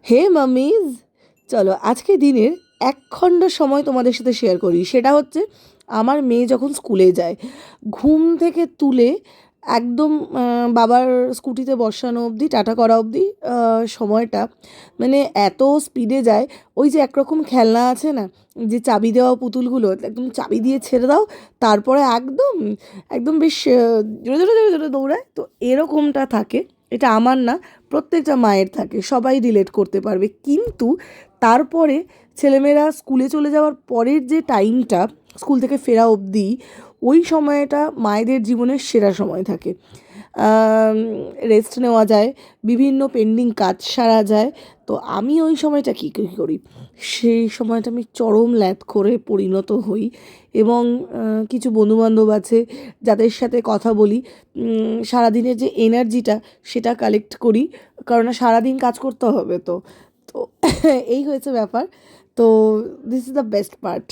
হে মাম্মিজ, চলো আজকে দিনের এক খণ্ড সময় তোমাদের সাথে শেয়ার করি। সেটা হচ্ছে আমার মেয়ে যখন স্কুলে যায়, ঘুম থেকে তুলে একদম বাবার স্কুটিতে বসানো অবধি, টাটা করা অবধি সময়টা মানে এত স্পিডে যায়। ওই যে একরকম খেলনা আছে না, যে চাবি দেওয়া পুতুলগুলো, একদম চাবি দিয়ে ছেড়ে দাও, তারপরে একদম একদম বেশ জোরে জোরে জোরে জোরে দৌড়ায়। তো এরকমটা থাকে। এটা আমার না, প্রত্যেকটা মায়ের থাকে, সবাই রিলেট করতে পারবে। কিন্তু তারপরে ছেলেমেয়েরা স্কুলে চলে যাওয়ার পরের যে টাইমটা, স্কুল থেকে ফেরা অবধি, ওই সময়টা মায়েদের জীবনের সেরা সময় থাকে। রেস্ট নেওয়া যায়, বিভিন্ন পেন্ডিং কাজ সারা যায়। তো আমি ওই সময়টা কী কী করি, সেই সময়টা আমি চরম ল্যাদ করে পরিণত হই। এবং কিছু বন্ধুবান্ধব আছে যাদের সাথে কথা বলি, সারাদিনের যে এনার্জিটা সেটা কালেক্ট করি, কারণ সারাদিন কাজ করতে হবে। তো তো এই হয়েছে ব্যাপার। তো this is the best part.